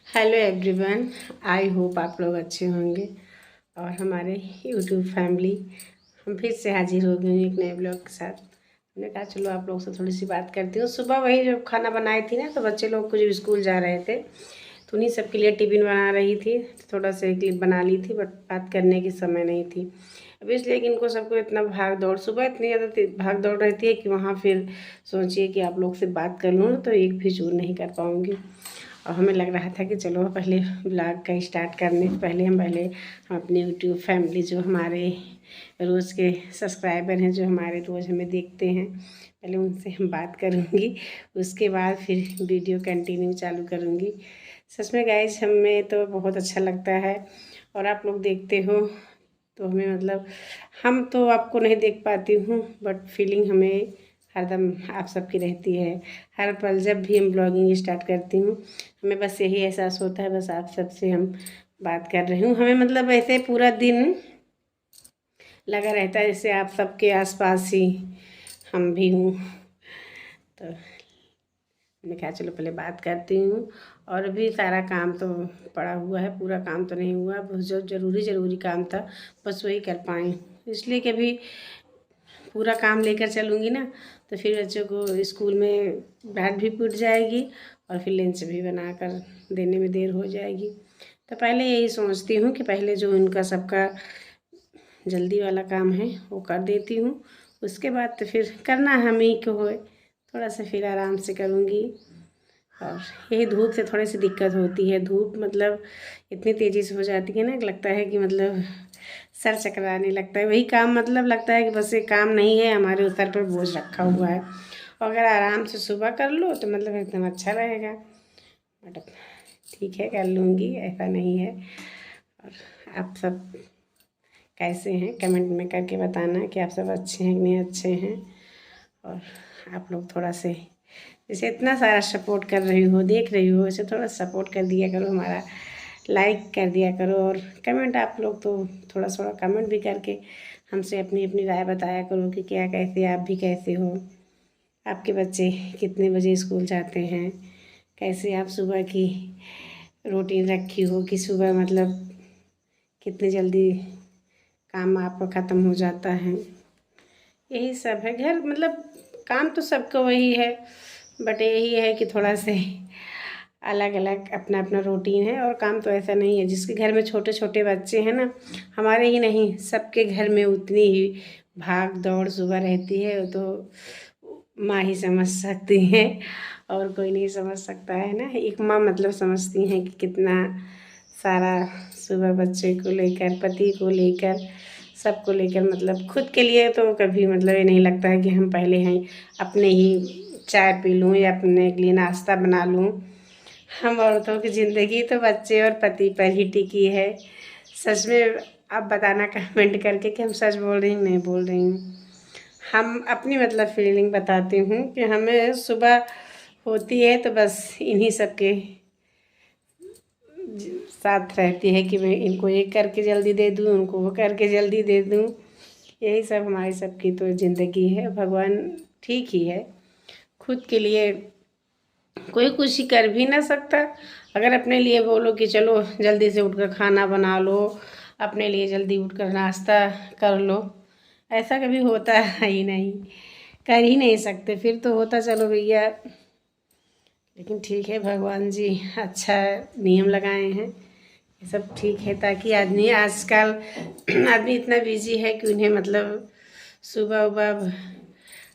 Hello everyone. I hope आप लोग अच्छे होंगे और हमारे यूट्यूब फैमिली हम फिर से हाजिर हो गए एक नए ब्लॉग के साथ। मैंने कहा चलो आप लोग से थोड़ी सी बात करती हूँ। सुबह वही जो खाना बनाई थी ना, तो बच्चे लोग कुछ स्कूल जा रहे थे तो उन्हीं सबके लिए टिफ़िन बना रही थी। तो थोड़ा सा एक क्लिप बना ली थी, बट बात करने की समय नहीं थी अब, इसलिए कि इनको सबको इतना भाग दौड़, सुबह इतनी ज़्यादा भाग दौड़ रहती है कि वहाँ फिर सोचिए कि आप लोग से बात कर लूँ तो एक भी चूर नहीं कर पाऊँगी। और हमें लग रहा था कि चलो पहले ब्लॉग का स्टार्ट करने से पहले हम अपने यूट्यूब फैमिली, जो हमारे रोज़ के सब्सक्राइबर हैं, जो हमारे रोज़ हमें देखते हैं, पहले उनसे हम बात करूँगी। उसके बाद फिर वीडियो कंटिन्यू चालू करूँगी। सच में गाइज हमें तो बहुत अच्छा लगता है और आप लोग देखते हो तो हमें मतलब, हम तो आपको नहीं देख पाती हूँ बट फीलिंग हमें हरदम आप सबकी रहती है। हर पल जब भी हम ब्लॉगिंग स्टार्ट करती हूँ हमें बस यही एहसास होता है, बस आप सबसे हम बात कर रही हूँ। हमें मतलब ऐसे पूरा दिन लगा रहता है जैसे आप सबके आसपास ही हम भी हूँ। तो मैंने कहा चलो पहले बात करती हूँ। और भी सारा काम तो पड़ा हुआ है, पूरा काम तो नहीं हुआ, बस जो ज़रूरी काम था बस वही कर पाई। इसलिए कि अभी पूरा काम लेकर चलूँगी ना तो फिर बच्चों को स्कूल में डांट भी पीट जाएगी और फिर लंच भी बनाकर देने में देर हो जाएगी। तो पहले यही सोचती हूँ कि पहले जो इनका सबका जल्दी वाला काम है वो कर देती हूँ, उसके बाद तो फिर करना हम ही को होए, थोड़ा सा फिर आराम से करूँगी। और यही धूप से थोड़ी सी दिक्कत होती है, धूप मतलब इतनी तेज़ी से हो जाती है ना, लगता है कि मतलब सर चकराने लगता है। वही काम मतलब लगता है कि बस ये काम नहीं है, हमारे सर पर बोझ रखा हुआ है। और अगर आराम से सुबह कर लो तो मतलब एकदम अच्छा रहेगा। बट ठीक है, कर लूँगी, ऐसा नहीं है। और आप सब कैसे हैं कमेंट में करके बताना कि आप सब अच्छे हैं कि नहीं अच्छे हैं। और आप लोग थोड़ा से जैसे इतना सारा सपोर्ट कर रही हो, देख रही हो, वैसे थोड़ा सपोर्ट कर दिया करो, हमारा लाइक कर दिया करो। और कमेंट आप लोग तो थोड़ा थोड़ा कमेंट भी करके हमसे अपनी अपनी राय बताया करो कि क्या कैसे, आप भी कैसे हो, आपके बच्चे कितने बजे स्कूल जाते हैं, कैसे आप सुबह की रूटीन रखी हो कि सुबह मतलब कितनी जल्दी काम आपका ख़त्म हो जाता है। यही सब है घर मतलब, काम तो सबका वही है, बट यही है कि थोड़ा से अलग अलग अपना अपना रूटीन है। और काम तो ऐसा नहीं है, जिसके घर में छोटे छोटे बच्चे हैं ना, हमारे ही नहीं सबके घर में उतनी ही भाग दौड़ सुबह रहती है, तो माँ ही समझ सकती हैं और कोई नहीं समझ सकता है ना। एक माँ मतलब समझती हैं कि कितना सारा सुबह बच्चे को लेकर, पति को लेकर, सबको लेकर, मतलब खुद के लिए तो कभी मतलब ये नहीं लगता है कि हम पहले हैं अपने ही चाय पी लूँ या अपने के लिए नाश्ता बना लूँ। हम औरतों की ज़िंदगी तो बच्चे और पति पर ही टिकी है। सच में आप बताना कमेंट करके कि हम सच बोल रही हूँ नहीं बोल रही हूँ। हम अपनी मतलब फीलिंग बताती हूँ कि हमें सुबह होती है तो बस इन्हीं सब के साथ रहती है कि मैं इनको ये करके जल्दी दे दूँ, उनको वो करके जल्दी दे दूँ। यही सब हमारी सबकी तो ज़िंदगी है। भगवान ठीक ही है, खुद के लिए कोई कुछ ही कर भी ना सकता। अगर अपने लिए बोलो कि चलो जल्दी से उठकर खाना बना लो, अपने लिए जल्दी उठकर नाश्ता कर लो, ऐसा कभी होता है ही नहीं, कर ही नहीं सकते। फिर तो होता चलो भैया, लेकिन ठीक है भगवान जी अच्छा नियम लगाए हैं, ये सब ठीक है ताकि आदमी, आजकल आदमी इतना बिजी है कि उन्हें मतलब सुबह उबह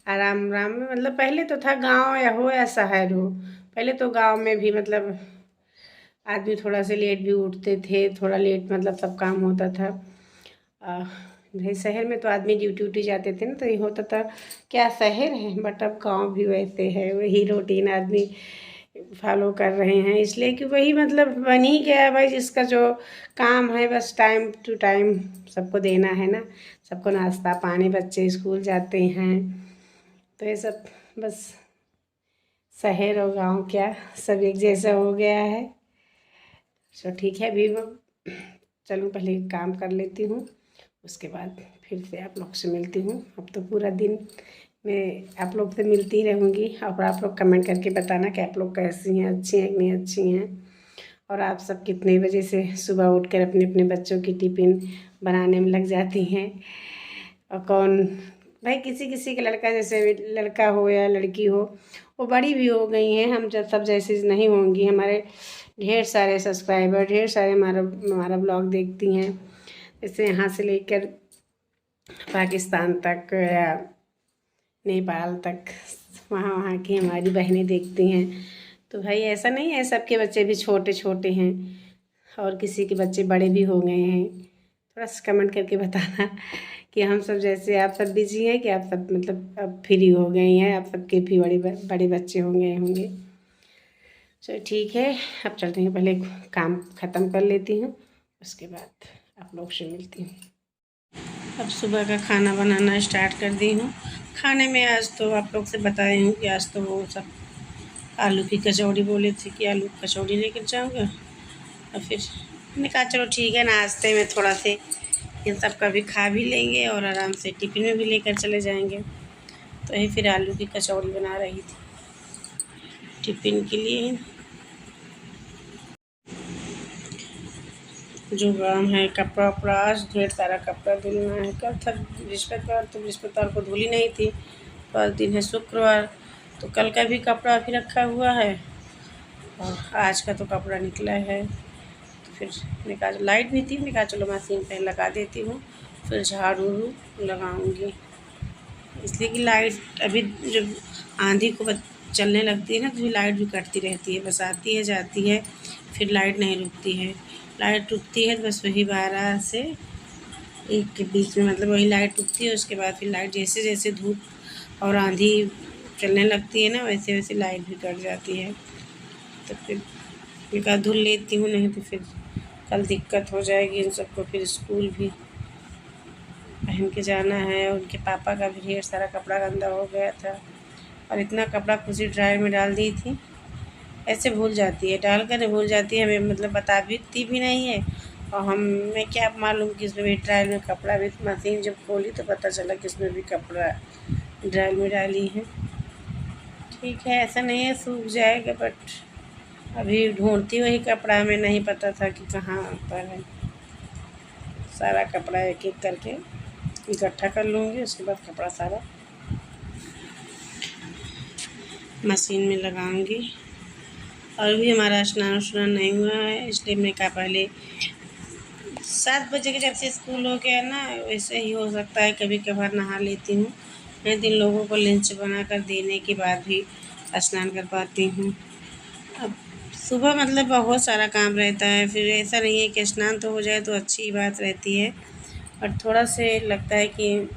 आराम आराम में, मतलब पहले तो था गांव या हो या शहर हो, पहले तो गांव में भी मतलब आदमी थोड़ा से लेट भी उठते थे, थोड़ा लेट मतलब सब काम होता था। भाई शहर में तो आदमी ड्यूटी उटी जाते थे ना, तो ये होता था क्या शहर है, बट अब गांव भी वैसे है, वही रूटीन आदमी फॉलो कर रहे हैं। इसलिए कि वही मतलब बन ही गया है भाई, जिसका जो काम है बस टाइम टू टाइम सबको देना है ना, सबको नाश्ता पानी, बच्चे स्कूल जाते हैं, तो ये सब बस शहर और गांव क्या सब एक जैसा हो गया है। तो ठीक है, अभी चलूँ पहले काम कर लेती हूँ, उसके बाद फिर से आप लोग से मिलती हूँ। अब तो पूरा दिन मैं आप लोग से मिलती रहूँगी और आप लोग कमेंट करके बताना कि आप लोग कैसी हैं, अच्छी हैं कि नहीं अच्छी हैं। और आप सब कितने बजे से सुबह उठकर अपने अपने बच्चों की टिफ़िन बनाने में लग जाती हैं। और कौन भाई किसी किसी का लड़का, जैसे लड़का हो या लड़की हो, वो बड़ी भी हो गई हैं, हम जब सब जैसे नहीं होंगी। हमारे ढेर सारे सब्सक्राइबर, ढेर सारे हमारा ब्लॉग देखती हैं, जैसे यहाँ से लेकर पाकिस्तान तक या नेपाल तक, वहाँ वहाँ की हमारी बहनें देखती हैं। तो भाई ऐसा नहीं है, सबके बच्चे भी छोटे छोटे हैं और किसी के बच्चे बड़े भी हो गए हैं। थोड़ा सा कमेंट करके बताना कि हम सब जैसे आप सब बिजी हैं कि आप सब मतलब अब फ्री हो गई हैं, आप सबके भी बड़े बच्चे हो गए होंगे। चलो ठीक है, अब चलते हैं, पहले काम ख़त्म कर लेती हूँ, उसके बाद आप लोग से मिलती हूँ। अब सुबह का खाना बनाना स्टार्ट कर दी हूँ। खाने में आज तो आप लोग से बताई हूँ कि आज तो वो सब आलू की कचौड़ी बोले थे कि आलू की कचौड़ी लेकर जाऊँगा, और फिर मैंने कहा चलो ठीक है, नाश्ते में थोड़ा से इन सब का भी खा भी लेंगे और आराम से टिफ़िन में भी लेकर चले जाएंगे। तो यही फिर आलू की कचौड़ी बना रही थी टिफ़िन के लिए। जो काम है कपड़ा वपड़ा, आज ढेर सारा कपड़ा धुलना है। कल था बृहस्पतिवार, तो बृहस्पतिवार को धुली नहीं थी, तो आज दिन है शुक्रवार, तो कल का भी कपड़ा भी रखा हुआ है और आज का तो कपड़ा निकला है। तो फिर मैंने कहा लाइट भी थी, मैंने कहा चलो मशीन पे लगा देती हूँ, फिर झाड़ू लगाऊंगी। इसलिए कि लाइट अभी जब आंधी को चलने लगती है ना, तो लाइट भी कटती रहती है, बस आती है जाती है, फिर लाइट नहीं रुकती है। लाइट रुकती है तो बस वही 12 से 1 के बीच में, मतलब वही लाइट रुकती है। उसके बाद फिर लाइट जैसे जैसे धूप और आंधी चलने लगती है ना, वैसे वैसे लाइट भी कट जाती है। तो फिर मैं धुल लेती हूँ, नहीं तो फिर कल दिक्कत हो जाएगी इन सबको। फिर स्कूल भी पहन के जाना है, उनके पापा का भी ढेर सारा कपड़ा गंदा हो गया था, और इतना कपड़ा खुशी ड्रायर में डाल दी थी। ऐसे भूल जाती है, डाल कर भूल जाती है, हमें मतलब बताती भी नहीं है, और हमें क्या मालूम कि इसमें भी ड्रायर में कपड़ा भी। मशीन जब खोली तो पता चला कि इसमें भी कपड़ा ड्रायर में डाली है। ठीक है, ऐसा नहीं है, सूख जाएगा, बट अभी ढूंढती वही कपड़ा, हमें नहीं पता था कि कहाँ पर है। सारा कपड़ा एक एक करके इकट्ठा कर लूँगी, उसके बाद कपड़ा सारा मशीन में लगाऊंगी। और भी हमारा स्नान नहीं हुआ है, इसलिए मैंने कहा पहले 7 बजे के जब से स्कूल हो गया ना, वैसे ही हो सकता है कभी कभार नहा लेती हूँ। मैं दिन लोगों को लंच बना कर देने के बाद भी स्नान कर पाती हूँ। अब सुबह मतलब बहुत सारा काम रहता है, फिर ऐसा नहीं है कि स्नान तो हो जाए तो अच्छी बात रहती है, और थोड़ा से लगता है कि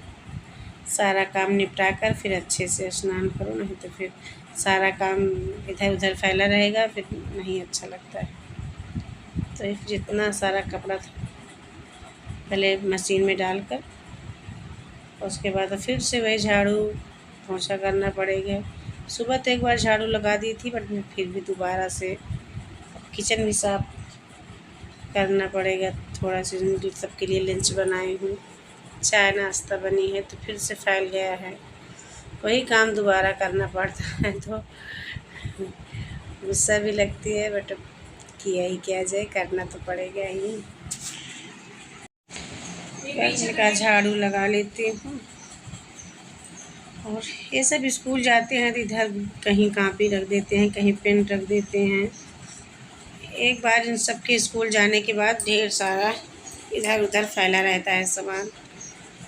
सारा काम निपटा कर फिर अच्छे से स्नान करो, नहीं तो फिर सारा काम इधर उधर फैला रहेगा, फिर नहीं अच्छा लगता है। तो जितना सारा कपड़ा था पहले मशीन में डालकर, उसके बाद फिर से वही झाड़ू पोंछा करना पड़ेगा। सुबह तो एक बार झाड़ू लगा दी थी, बट फिर भी दोबारा से किचन भी साफ करना पड़ेगा। थोड़ा सी सबके लिए लंच बनाई हूँ, चाय नाश्ता बनी है, तो फिर से फैल गया है, वही काम दोबारा करना पड़ता है। तो गुस्सा भी लगती है, बट किया ही क्या जाए, करना तो पड़ेगा ही। करने का झाड़ू लगा लेती हूँ। और ये सब स्कूल जाते हैं तो इधर कहीं कापी रख देते हैं, कहीं पेन रख देते हैं। एक बार इन सब के स्कूल जाने के बाद ढेर सारा इधर उधर फैला रहता है सामान।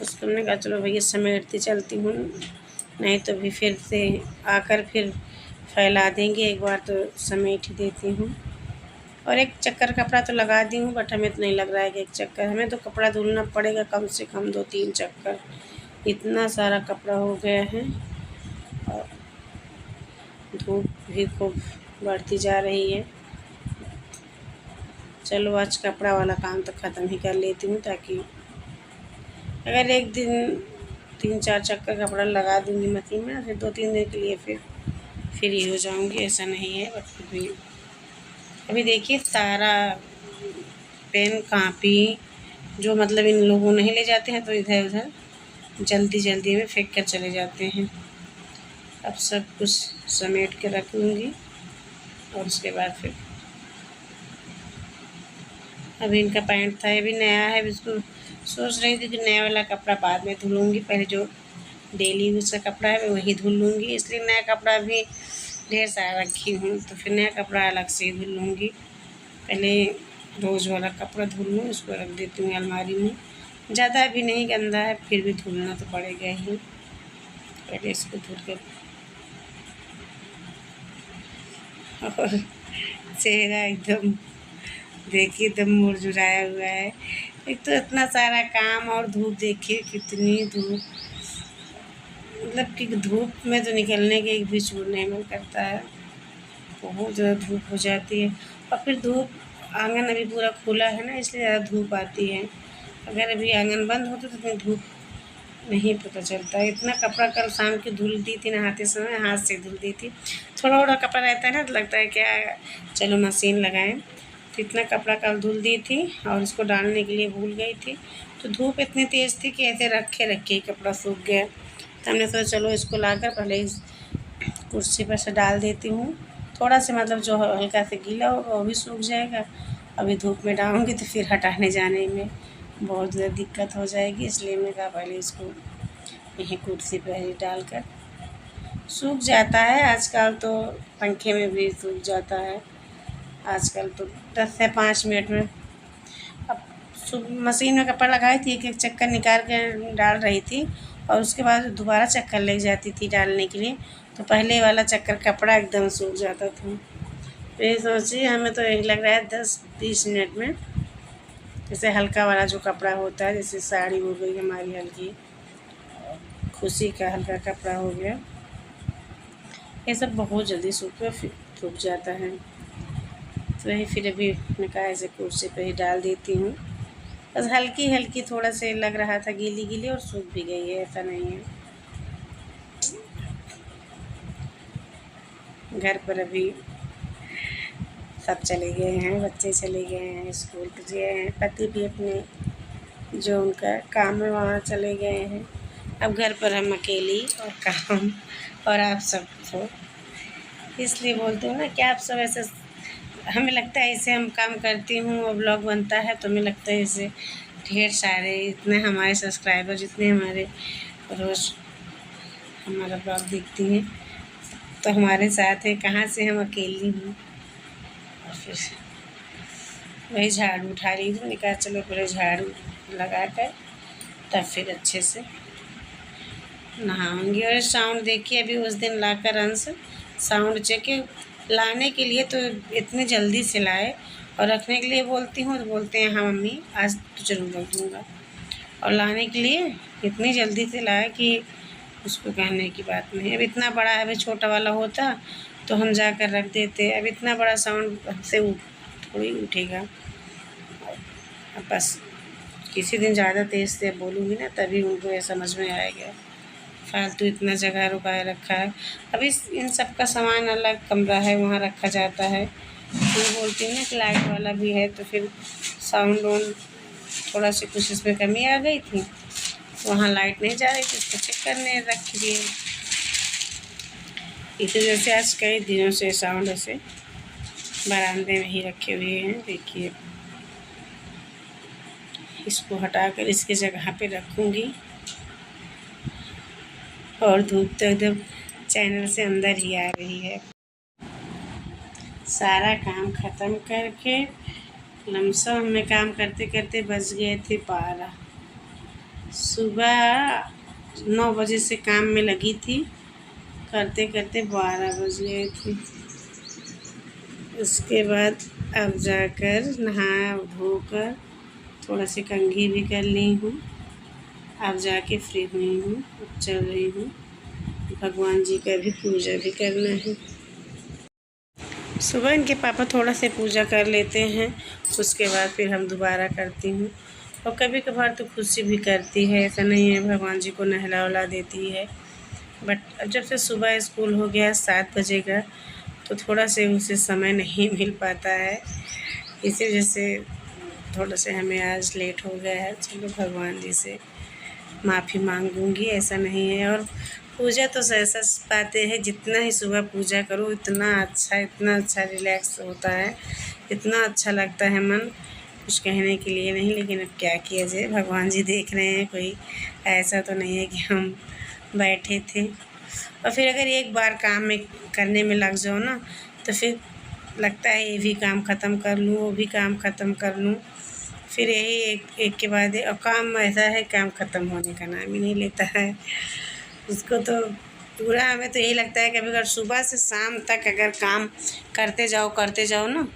उसको मैंने कहा चलो भैया समेटती चलती हूँ, नहीं तो भी फिर से आकर फिर फैला देंगे। एक बार तो समेट ही देती हूँ। और एक चक्कर कपड़ा तो लगा दी हूँ, बट हमें तो नहीं लग रहा है कि एक चक्कर, हमें तो कपड़ा धुलना पड़ेगा कम से कम 2-3 चक्कर, इतना सारा कपड़ा हो गया है। और धूप भी खूब बढ़ती जा रही है। चलो आज कपड़ा वाला काम तो ख़त्म ही कर लेती हूँ, ताकि अगर एक दिन 3-4 चक्कर कपड़ा लगा दूँगी मशीन में, फिर 2-3 दिन के लिए फिर फ्री हो जाऊँगी। ऐसा नहीं है, बट फिर भी अभी देखिए सारा पेन कापी जो मतलब इन लोगों नहीं ले जाते हैं, तो इधर उधर जल्दी जल्दी में फेंक कर चले जाते हैं। अब सब कुछ समेट के रख लूँगी, और उसके बाद फिर अभी इनका पैंट था, ये भी नया है। अभी इसको सोच रही थी कि नया वाला कपड़ा बाद में धुलूँगी, पहले जो डेली यूज़ का कपड़ा है मैं वही धुल लूँगी। इसलिए नया कपड़ा भी ढेर सारा रखी हूँ, तो फिर नया कपड़ा अलग से ही धुल लूँगी। पहले रोज़ वाला कपड़ा धुल लूँ, इसको रख देती हूँ अलमारी में। ज़्यादा भी नहीं गंदा है, फिर भी धुलना तो पड़ेगा ही। पहले इसको धुल कर, और चेहरा एकदम देखिए एकदम मुरझुराया हुआ है। एक तो इतना सारा काम और धूप देखिए कितनी धूप, मतलब कि धूप में तो निकलने के एक भी छूट नहीं मन करता है, बहुत ज़्यादा धूप हो जाती है। और फिर धूप, आंगन अभी पूरा खुला है ना, इसलिए ज़्यादा धूप आती है। अगर अभी आंगन बंद होता तो इतनी धूप नहीं पता चलता। इतना कपड़ा कल शाम की धुल दी थी, नहाते समय हाथ से धुल दी थी। थोड़ा थोड़ा कपड़ा रहता है ना, तो लगता है क्या चलो मशीन लगाएं। तो इतना कपड़ा कल धुल दी थी और इसको डालने के लिए भूल गई थी। तो धूप इतनी तेज़ थी कि ऐसे रखे रखे कपड़ा सूख गया। तो हमने सोचा चलो इसको लाकर पहले इस कुर्सी पर से डाल देती हूँ। थोड़ा सा मतलब जो हल्का से गीला होगा वो भी सूख जाएगा। अभी धूप में डालूँगी तो फिर हटाने जाने में बहुत ज़्यादा दिक्कत हो जाएगी, इसलिए मैं कहा पहले इसको यहीं कुर्सी पर ही डालकर सूख जाता है। आजकल तो पंखे में भी सूख जाता है, आजकल तो 10 से 5 मिनट में। अब मशीन में कपड़ा लगाई थी, एक एक चक्कर निकाल कर डाल रही थी और उसके बाद दोबारा चक्कर लग जाती थी डालने के लिए, तो पहले वाला चक्कर कपड़ा एकदम सूख जाता था। फिर सोचिए हमें तो यही लग रहा है 10-20 मिनट में, जैसे हल्का वाला जो कपड़ा होता है, जैसे साड़ी हो गई हमारी हल्की, खुशी का हल्का कपड़ा हो गया, ये सब बहुत जल्दी सूख जाता है। तो वही फिर अभी मैं कहा ऐसे कुर्सी पे ही डाल देती हूँ। बस हल्की हल्की थोड़ा से लग रहा था गीली गीली और सूख भी गई है, ऐसा नहीं है। घर पर अभी सब चले गए हैं, बच्चे चले गए हैं, स्कूल गए हैं, पति भी अपने जो उनका काम है वहाँ चले गए हैं। अब घर पर हम अकेली और काम और आप सब तो इसलिए बोलती हूँ ना कि आप सब ऐसे, हमें लगता है ऐसे हम काम करती हूँ और ब्लॉग बनता है तो हमें लगता है ऐसे ढेर सारे इतने हमारे सब्सक्राइबर जितने हमारे रोज़ हमारा ब्लॉग देखती हैं तो हमारे साथ है, कहाँ से हम अकेली हूँ। और फिर वही झाड़ू उठा रही थी, निकाल चलो पहले झाड़ू लगा कर तब फिर अच्छे से नहाऊंगी। और साउंड देखिए अभी उस दिन लाकर अंश साउंड चेक लाने के लिए तो इतनी जल्दी से लाए और रखने के लिए बोलती हूँ तो बोलते हैं हाँ मम्मी आज तो ज़रूर रख दूँगा, और लाने के लिए इतनी जल्दी से लाए कि उसको कहने की बात नहीं। अब इतना बड़ा है, अभी छोटा वाला होता तो हम जाकर रख देते, अब इतना बड़ा साउंड हमसे थोड़ी उठेगा। अब बस किसी दिन ज़्यादा तेज़ से बोलूँगी ना तभी उनको ये समझ में आएगा, फालतू इतना जगह रुकाए रखा है। अब इन सब का सामान अलग कमरा है वहाँ रखा जाता है। मैं बोलती हूँ ना कि लाइट वाला भी है तो फिर साउंड ऑन थोड़ा सी कुछ इसमें कमी आ गई थी, वहाँ लाइट नहीं जा रही थी, इसको चेक करने रख दिए। इस वजह से आज कई दिनों से साउंड ऐसे बरामदे में ही रखे हुए हैं। देखिए इसको हटाकर इसकी जगह पे रखूँगी और धूप तो एकदम चैनल से अंदर ही आ रही है। सारा काम ख़त्म करके लमसम में काम करते करते बज गए थे 12। सुबह 9 बजे से काम में लगी थी, करते करते 12 बज गए थे। उसके बाद अब जाकर नहा धोकर थोड़ा सी कंघी भी कर ली हूँ, अब जाके फ्री हुई हूँ, चल रही हूँ। भगवान जी का भी पूजा भी करना है। सुबह इनके पापा थोड़ा से पूजा कर लेते हैं, उसके बाद फिर हम दोबारा करती हूँ। और कभी कभार तो खुशी भी करती है, ऐसा नहीं है, भगवान जी को नहला वहला देती है। बट जब से सुबह स्कूल हो गया 7 बजे का तो थोड़ा से उसे समय नहीं मिल पाता है, इसी वजह से थोड़ा से हमें आज लेट हो गया है। चलो भगवान जी से माफ़ी मांगूंगी, ऐसा नहीं है। और पूजा तो ऐसा पाते हैं जितना ही सुबह पूजा करो इतना अच्छा रिलैक्स होता है, इतना अच्छा लगता है मन कुछ कहने के लिए नहीं, लेकिन अब क्या किया जाए, भगवान जी देख रहे हैं। कोई ऐसा तो नहीं है कि हम बैठे थे। और फिर अगर एक बार काम में करने में लग जाओ ना, तो फिर लगता है ये भी काम ख़त्म कर लूँ, वो भी काम ख़त्म कर लूँ। फिर यही एक के बाद और काम ऐसा है, काम ख़त्म होने का नाम ही नहीं लेता है। उसको तो पूरा हमें तो यही लगता है कि अगर सुबह से शाम तक अगर काम करते जाओ ना,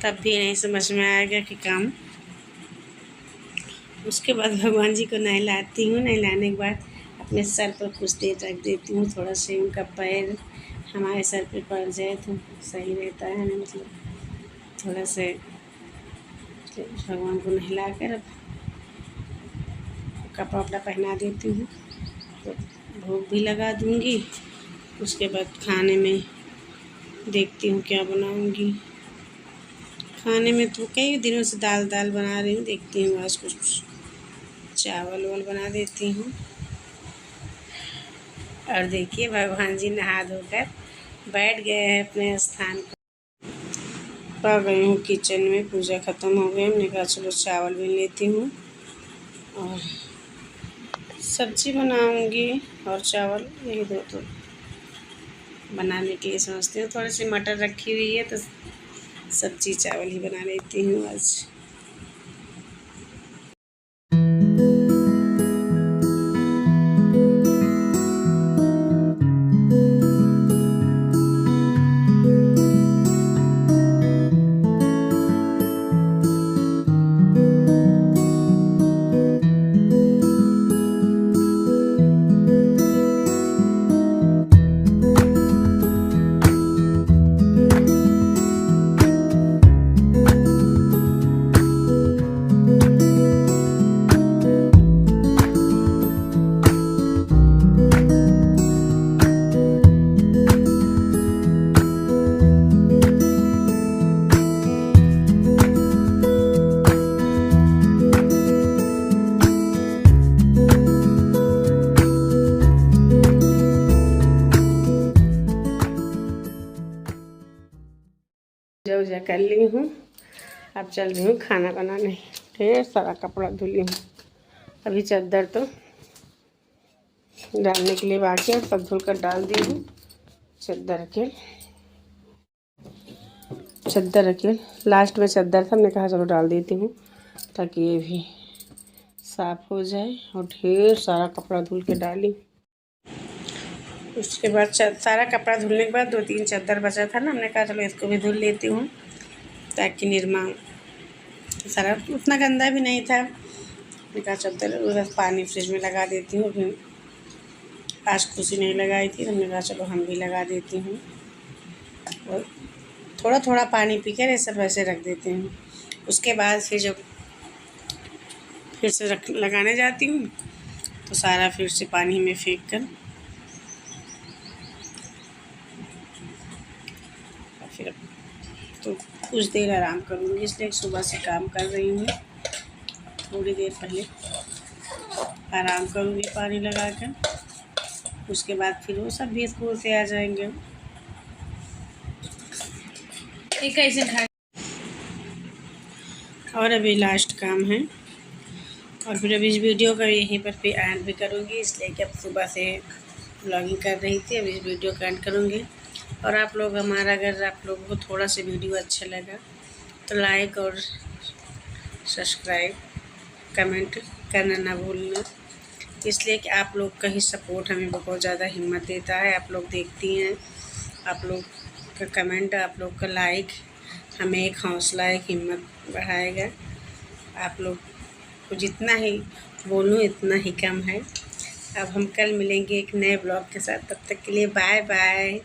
तब भी नहीं समझ में आएगा कि काम। उसके बाद भगवान जी को नहलाती हूँ। नहलाने के बाद अपने सर पर कुछ देर रख देती हूँ, थोड़ा से उनका पैर हमारे सर पे पड़ जाए तो सही रहता है ना, मतलब थोड़ा से भगवान को नहला कर कपड़ा वपड़ा पहना देती हूँ। तो भोग भी लगा दूँगी। उसके बाद खाने में देखती हूँ क्या बनाऊँगी। खाने में तो कई दिनों से दाल बना रही हूँ, देखती हूँ आज कुछ चावल बना देती हूँ। और देखिए भगवान जी नहा धोकर बैठ गए हैं अपने स्थान पर। आ गई हूँ किचन में, पूजा ख़त्म हो गई। हमने कहा चलो चावल भी लेती हूँ और सब्जी बनाऊँगी और चावल, यही दो तो बनाने के लिए सोचती हूँ। थोड़ी सी मटर रखी हुई है तो सब्जी चावल ही बना लेती हूँ आज। पूजा कर ली हूँ। अब चल रही हूँ खाना बनाने। ढेर सारा कपड़ा धुली हूँ। अभी चादर तो डालने के लिए बाकी है, सब धुल कर डाल दी हूँ। चादर रखे लास्ट में चादर था, हमने कहा चलो डाल देती हूँ ताकि ये भी साफ़ हो जाए। और ढेर सारा कपड़ा धुल के डाली। उसके बाद सारा कपड़ा धुलने के बाद 2-3 चादर बचा था ना, हमने कहा चलो इसको भी धुल लेती हूँ ताकि निर्मा सारा उतना गंदा भी नहीं था। मैंने कहा चादर बस पानी फ्रिज में लगा देती हूँ। फिर आज खुशी नहीं लगाई थी, हमने कहा चलो हम भी लगा देती हूँ। और थोड़ा थोड़ा पानी पीकर ये सब ऐसे रख देते हैं। उसके बाद फिर जब फिर से लगाने जाती हूँ तो सारा फिर से पानी में फेंक कर फिर तो कुछ देर आराम करूँगी, इसलिए सुबह से काम कर रही हूँ। थोड़ी देर पहले आराम करूँगी पानी लगा कर। उसके बाद फिर वो सब भी स्कूल से आ जाएंगे। कैसे खा और अभी लास्ट काम है। और फिर अभी इस वीडियो का यहीं पर फिर एंड भी करूँगी, इसलिए कि अब सुबह से व्लॉगिंग कर रही थी, अभी इस वीडियो का एंड करूँगी। और आप लोग अगर आप लोगों को थोड़ा सा वीडियो अच्छा लगा तो लाइक और सब्सक्राइब कमेंट करना ना भूलना, इसलिए कि आप लोग का ही सपोर्ट हमें बहुत ज़्यादा हिम्मत देता है। आप लोग देखती हैं, आप लोग का कमेंट, आप लोग का लाइक हमें एक हौसला, एक हिम्मत बढ़ाएगा। आप लोग को जितना ही बोलूँ इतना ही कम है। अब हम कल मिलेंगे एक नए ब्लॉग के साथ, तब तक के लिए बाय बाय।